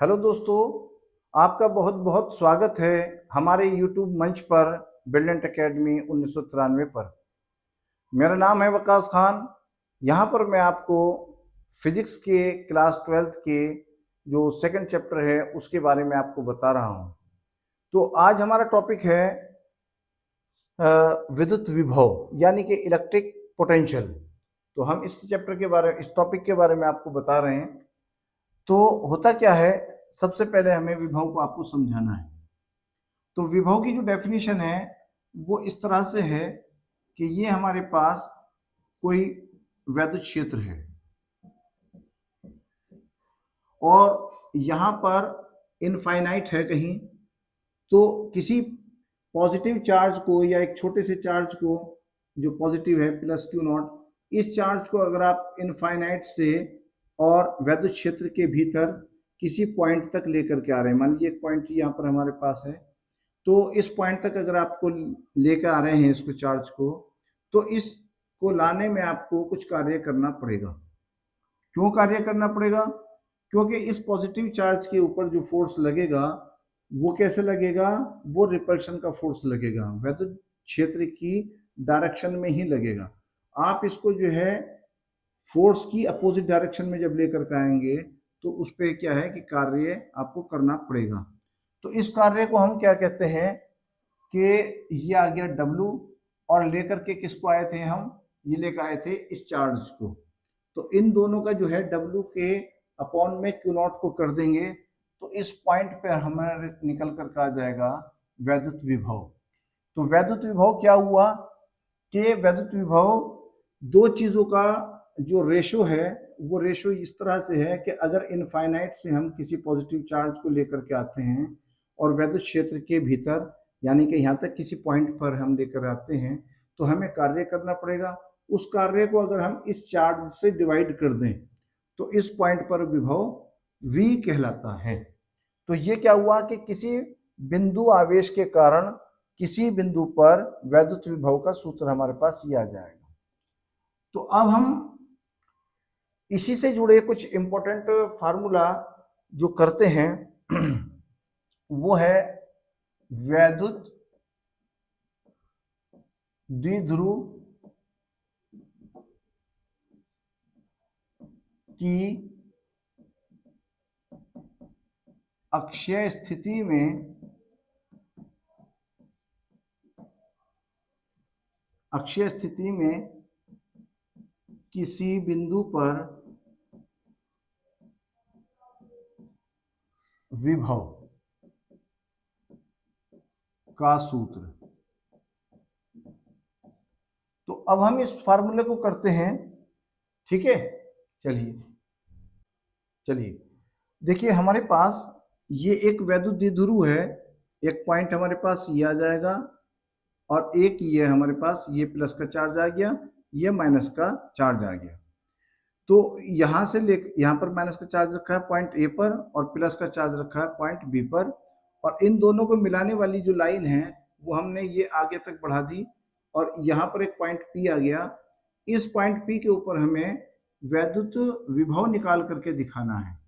Hello दोस्तों, आपका बहुत बहुत स्वागत है हमारे यूट्यूब मंच पर ब्रिलियंट एकेडमी 1993 पर। मेरा नाम है वकास खान। यहाँ पर मैं आपको फिजिक्स के क्लास 12th के जो सेकंड चैप्टर है उसके बारे में आपको बता रहा हूँ। तो आज हमारा टॉपिक है विद्युत विभव यानी कि इलेक्ट्रिक पोटेंशियल। तो हम इस टॉपिक के बारे में आपको बता रहे हैं। तो होता क्या है, सबसे पहले हमें विभव को आपको समझाना है। तो विभव की जो डेफिनेशन है वो इस तरह से है कि ये हमारे पास कोई वैद्युत क्षेत्र है और यहाँ पर इनफाइनाइट है कहीं, तो किसी पॉजिटिव चार्ज को या एक छोटे से चार्ज को जो पॉजिटिव है प्लस क्यू नॉट, इस चार्ज को अगर आप इनफाइनाइट से और वैद्युत क्षेत्र के भीतर किसी पॉइंट तक लेकर के आ रहे हैं, मान लीजिए एक पॉइंट यहाँ पर हमारे पास है, तो इस पॉइंट तक अगर आपको लेकर आ रहे हैं इसको चार्ज को, तो इसको लाने में आपको कुछ कार्य करना पड़ेगा। क्यों कार्य करना पड़ेगा? क्योंकि इस पॉजिटिव चार्ज के ऊपर जो फोर्स लगेगा वो कैसे लगेगा? वो रिपल्शन का फोर्स लगेगा, वैद्युत क्षेत्र की डायरेक्शन में ही लगेगा। आप इसको जो है फोर्स की अपोजिट डायरेक्शन में जब लेकर के आएंगे तो उस पर क्या है कि कार्य आपको करना पड़ेगा। तो इस कार्य को हम क्या कहते हैं कि ये आ गया W, और लेकर के किसको आए थे हम? ये लेकर आए थे इस चार्ज को। तो इन दोनों का जो है W के अपॉन में Q नॉट को कर देंगे, तो इस पॉइंट पे हमारे निकल कर आ जाएगा वैद्युत विभव। तो वैद्युत विभव क्या हुआ कि वैद्युत विभव दो चीजों का जो रेशो है वो रेशो इस तरह से है कि अगर इनफाइनाइट से हम किसी पॉजिटिव चार्ज को लेकर के आते हैं और वैद्युत क्षेत्र के भीतर यानी कि यहाँ तक किसी पॉइंट पर हम लेकर आते हैं, तो हमें कार्य करना पड़ेगा। उस कार्य को अगर हम इस चार्ज से डिवाइड कर दें तो इस पॉइंट पर विभव V कहलाता है। तो ये क्या हुआ कि किसी बिंदु आवेश के कारण किसी बिंदु पर वैद्युत विभव का सूत्र हमारे पास ये आ जाएगा। तो अब हम इसी से जुड़े कुछ इंपॉर्टेंट फार्मूला जो करते हैं वो है वैद्युत द्विध्रुव की अक्षीय स्थिति में किसी बिंदु पर विभव का सूत्र। तो अब हम इस फार्मूले को करते हैं, ठीक है। चलिए देखिए, हमारे पास ये एक वैद्युत द्विध्रुव है, एक पॉइंट हमारे पास ये आ जाएगा और एक ये हमारे पास ये प्लस का चार्ज आ गया, ये माइनस का चार्ज आ गया। तो यहाँ से ले यहाँ पर माइनस का चार्ज रखा है पॉइंट ए पर और प्लस का चार्ज रखा है पॉइंट बी पर, और इन दोनों को मिलाने वाली जो लाइन है वो हमने ये आगे तक बढ़ा दी और यहाँ पर एक पॉइंट पी आ गया। इस पॉइंट पी के ऊपर हमें वैद्युत विभव निकाल करके दिखाना है।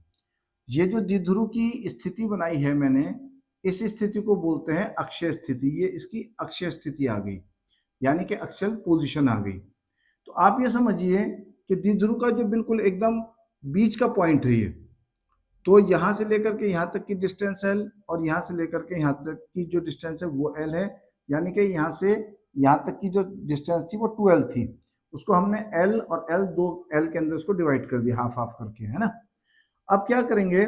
ये जो द्विध्रुव की स्थिति बनाई है मैंने, इस स्थिति को बोलते हैं अक्षीय स्थिति। ये इसकी अक्षीय स्थिति आ गई, यानी कि अक्षीय पोजीशन आ गई। तो आप ये समझिए कि द्विध्रुव का जो बिल्कुल एकदम बीच का पॉइंट है ये, तो यहाँ से लेकर के यहाँ तक की डिस्टेंस L और यहाँ से लेकर के यहाँ तक की जो डिस्टेंस है वो L है, यानी कि यहाँ से यहाँ तक की जो डिस्टेंस थी वो 2L थी, उसको हमने L और L दो L के अंदर उसको डिवाइड कर दिया हाफ हाफ करके, है ना। अब क्या करेंगे,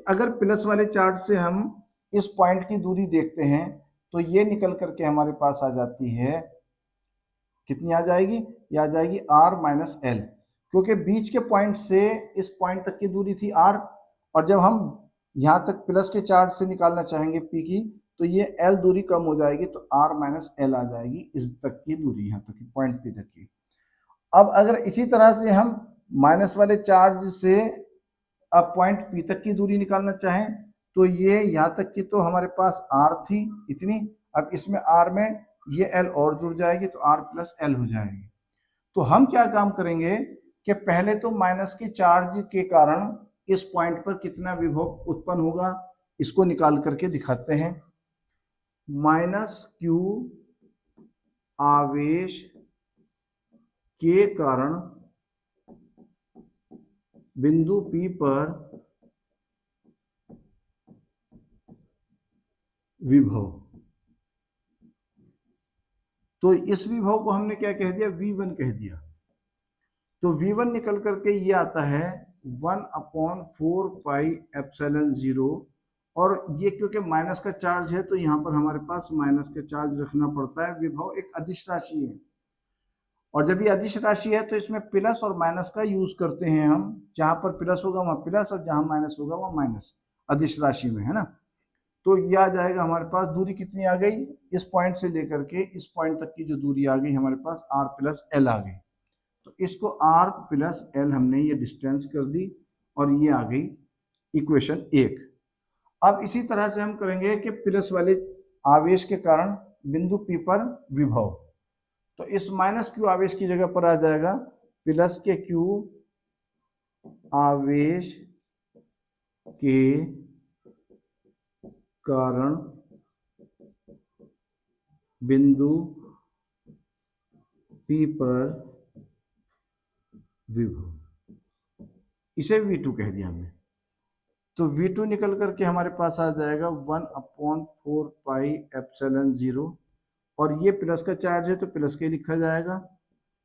अगर प्लस वाले चार्ज से हम इस पॉइंट की दूरी देखते हैं तो ये निकल करके हमारे पास आ जाती है, कितनी आ जाएगी? ये आ जाएगी R माइनस L, क्योंकि बीच के पॉइंट से इस पॉइंट तक की दूरी थी R, और जब हम यहाँ तक प्लस के चार्ज से निकालना चाहेंगे P की, तो ये L दूरी कम हो जाएगी, तो R माइनस L आ जाएगी इस तक की दूरी, यहाँ तक की पॉइंट P तक की। अब अगर इसी तरह से हम माइनस वाले चार्ज से अब पॉइंट P तक की दूरी निकालना चाहें तो ये यहाँ तक की तो हमारे पास R थी इतनी, अब इसमें R में ये L और जुड़ जाएगी तो R प्लस L हो जाएगी। तो हम क्या काम करेंगे कि पहले तो माइनस के चार्ज के कारण इस पॉइंट पर कितना विभव उत्पन्न होगा, इसको निकाल करके दिखाते हैं। -q आवेश के कारण बिंदु P पर विभव। तो इस विभव को हमने क्या कह दिया, V1 कह दिया। तो V1 निकल करके ये आता है 1/4πε0, और ये क्योंकि माइनस का चार्ज है तो यहाँ पर हमारे पास माइनस का चार्ज रखना पड़ता है। विभव एक अदिश राशि है, और जब ये अदिश राशि है तो इसमें प्लस और माइनस का यूज करते हैं हम। जहां पर प्लस होगा वहां प्लस, और जहां माइनस होगा वहां माइनस, अदिश राशि में, है ना। तो ये आ जाएगा हमारे पास, दूरी कितनी आ गई, इस पॉइंट से लेकर के इस पॉइंट तक की जो दूरी आ गई हमारे पास r प्लस एल आ गई। तो इसको r प्लस एल हमने ये डिस्टेंस कर दी, और ये आ गई इक्वेशन 1। अब इसी तरह से हम करेंगे कि प्लस वाले आवेश के कारण बिंदु P पर विभव। तो इस -q आवेश की जगह पर आ जाएगा प्लस के q आवेश के कारण बिंदु P पर विभव, इसे V2 कह दिया हमने। तो V2 निकल करके हमारे पास आ जाएगा 1/4πε0, और ये प्लस का चार्ज है तो प्लस के लिखा जाएगा,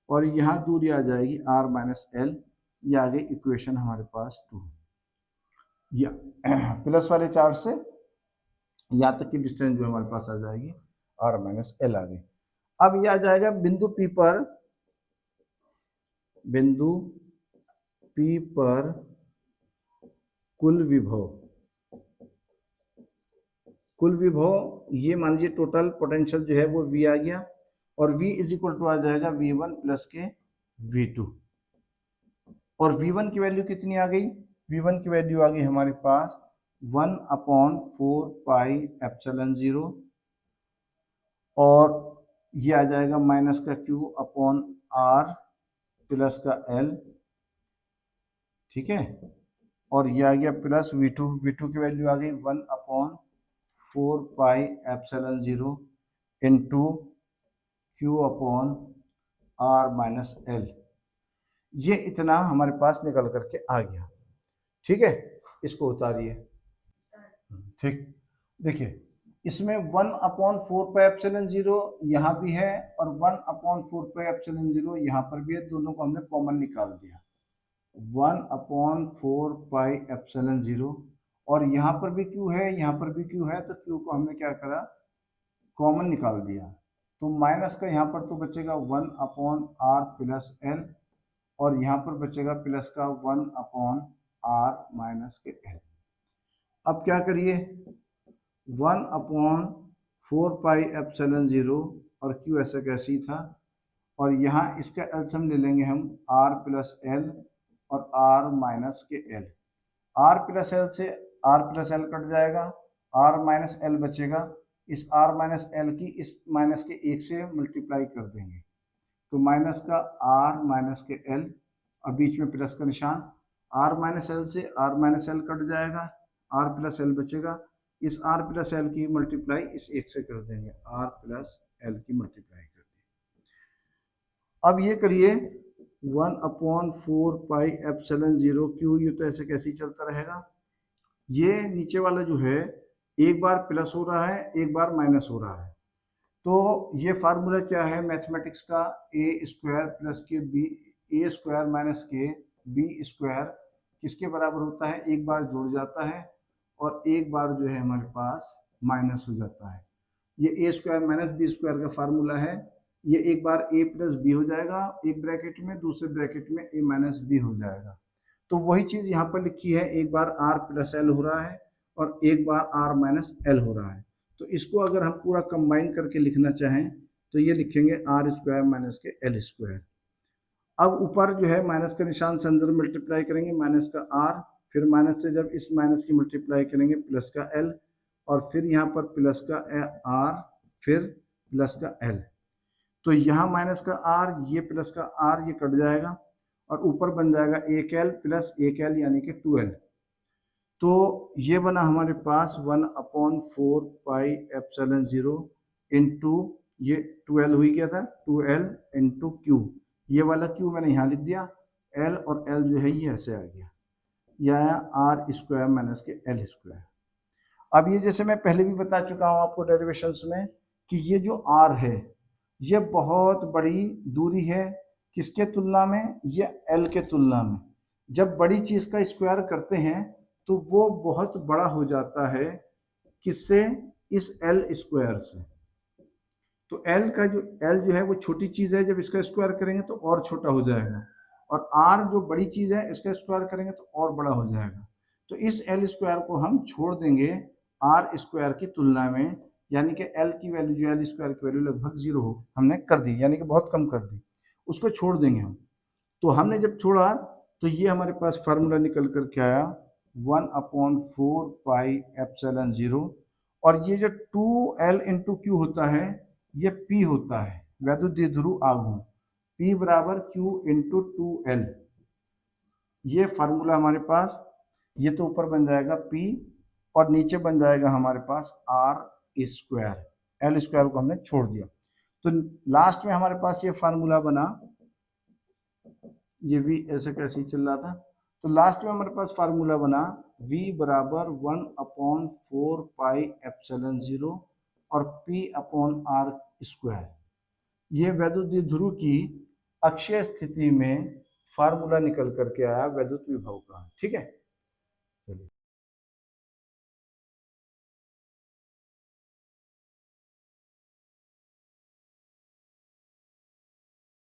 और यहाँ दूरी आ जाएगी r माइनस एल। ये आ गई इक्वेशन हमारे पास 2। या प्लस वाले चार्ज से यहाँ तक की डिस्टेंस जो हमारे पास आ जाएगी r माइनस एल आ गई। अब ये आ जाएगा बिंदु P पर कुल विभव, ये मान लीजिए टोटल पोटेंशियल जो है वो V आ गया, और V इज इक्वल टू आ जाएगा V1 प्लस के V2। और V1 की वैल्यू कितनी आ गई, V1 की वैल्यू आ गई हमारे पास 1/4πε0, और ये आ जाएगा माइनस का Q अपॉन R प्लस का L, ठीक है। और ये आ गया प्लस V2 की वैल्यू आ गई 1/4πε0 into Q upon R minus L। ये इतना हमारे पास निकल करके आ गया, ठीक है। इसको उतारिए, ठीक। देखिए इसमें 1/4πε0 यहाँ भी है, और 1/4πε0 यहाँ पर भी है, दोनों को हमने कॉमन निकाल दिया। 1/4πε0, और यहाँ पर भी Q है, यहाँ पर भी Q है, तो Q को हमने क्या करा, कॉमन निकाल दिया। तो माइनस का यहाँ पर तो बचेगा 1/r प्लस एल, और यहाँ पर बचेगा प्लस का 1/r माइनस के एल। अब क्या करिए, 1/4πε0 और Q ऐसा कैसे ही था, और यहाँ इसका एलसीएम ले लेंगे हम r प्लस एल और r माइनस के एल। r प्लस एल से r प्लस एल कट जाएगा, r माइनस एल बचेगा। इस r माइनस एल की इस माइनस के 1 से मल्टीप्लाई कर देंगे, तो माइनस का r माइनस के एल, और बीच में प्लस का निशान। r माइनस एल से r माइनस एल कट जाएगा, r प्लस एल बचेगा। इस r प्लस एल की मल्टीप्लाई इस 1 से कर देंगे, r प्लस एल की मल्टीप्लाई कर देंगे। अब ये करिए 1/4πε0 Q, ये तो ऐसे कैसे ही चलता रहेगा। ये नीचे वाला जो है एक बार प्लस हो रहा है, एक बार माइनस हो रहा है। तो ये फार्मूला क्या है मैथमेटिक्स का, a स्क्वायर प्लस के b, a स्क्वायर माइनस के b स्क्वायर किसके बराबर होता है, एक बार जुड़ जाता है और एक बार जो है हमारे पास माइनस हो जाता है। ये a square minus B square का फार्मूला है। ये एक बार a प्लस बी हो जाएगा एक ब्रैकेट में, दूसरे ब्रैकेट में a माइनस बी हो जाएगा। तो वही चीज यहाँ पर लिखी है, एक बार r प्लस एल हो रहा है और एक बार r माइनस एल हो रहा है। तो इसको अगर हम पूरा कंबाइन करके लिखना चाहें तो ये लिखेंगे r स्क्वायर माइनस के एल स्क्वायर। अब ऊपर जो है माइनस का निशान से अंदर मल्टीप्लाई करेंगे, माइनस का r, फिर माइनस से जब इस माइनस की मल्टीप्लाई करेंगे प्लस का l, और फिर यहाँ पर प्लस का r, फिर प्लस का l। तो यहाँ माइनस का r, ये प्लस का r, ये कट जाएगा और ऊपर बन जाएगा एक l प्लस एक l यानी कि 2l। तो ये बना हमारे पास 1/4 पाई एप्सिलॉन 0 इंटू ये 12 हुई क्या था 2L इंटू क्यू, ये वाला क्यू मैंने यहाँ लिख दिया, L और L जो है ये ऐसे आ गया, यह आया आर स्क्वायर माइनस के L स्क्वायर। अब ये जैसे मैं पहले भी बता चुका हूँ आपको डेरिवेशंस में कि ये जो R है ये बहुत बड़ी दूरी है, किसके तुलना में, ये L के तुलना में। जब बड़ी चीज़ का स्क्वायर करते हैं तो वो बहुत बड़ा हो जाता है, किससे, इस L स्क्वायर से। तो L जो है वो छोटी चीज़ है, जब इसका स्क्वायर करेंगे तो और छोटा हो जाएगा, और R जो बड़ी चीज़ है इसका स्क्वायर करेंगे तो और बड़ा हो जाएगा। तो इस L स्क्वायर को हम छोड़ देंगे R स्क्वायर की तुलना में, यानी कि L की वैल्यू जो है L स्क्वायर की वैल्यू लगभग 0 हो हमने कर दी, यानी कि बहुत कम कर दी, उसको छोड़ देंगे हम। तो हमने जब छोड़ा तो ये हमारे पास फार्मूला निकल कर के आया 1/4 पाई एप्सिलॉन 0, और ये जो 2L इंटू क्यू होता है ये P होता है, वैद्युत द्विध्रुव आघूर्ण, P बराबर Q इंटू 2L। ये फार्मूला हमारे पास, ये तो ऊपर बन जाएगा P और नीचे बन जाएगा हमारे पास R स्क्वायर, L स्क्वायर को हमने छोड़ दिया। तो लास्ट में हमारे पास ये फार्मूला बना, ये V ऐसे कैसे ही चल रहा था, तो लास्ट में हमारे पास फार्मूला बना V बराबर 1/4 पाई एप्सिलॉन 0 और P अपॉन R स्क्वायर। ये वैद्युत द्विध्रुव की अक्षीय स्थिति में फार्मूला निकल करके आया वैद्युत विभव का, ठीक है। चलिए।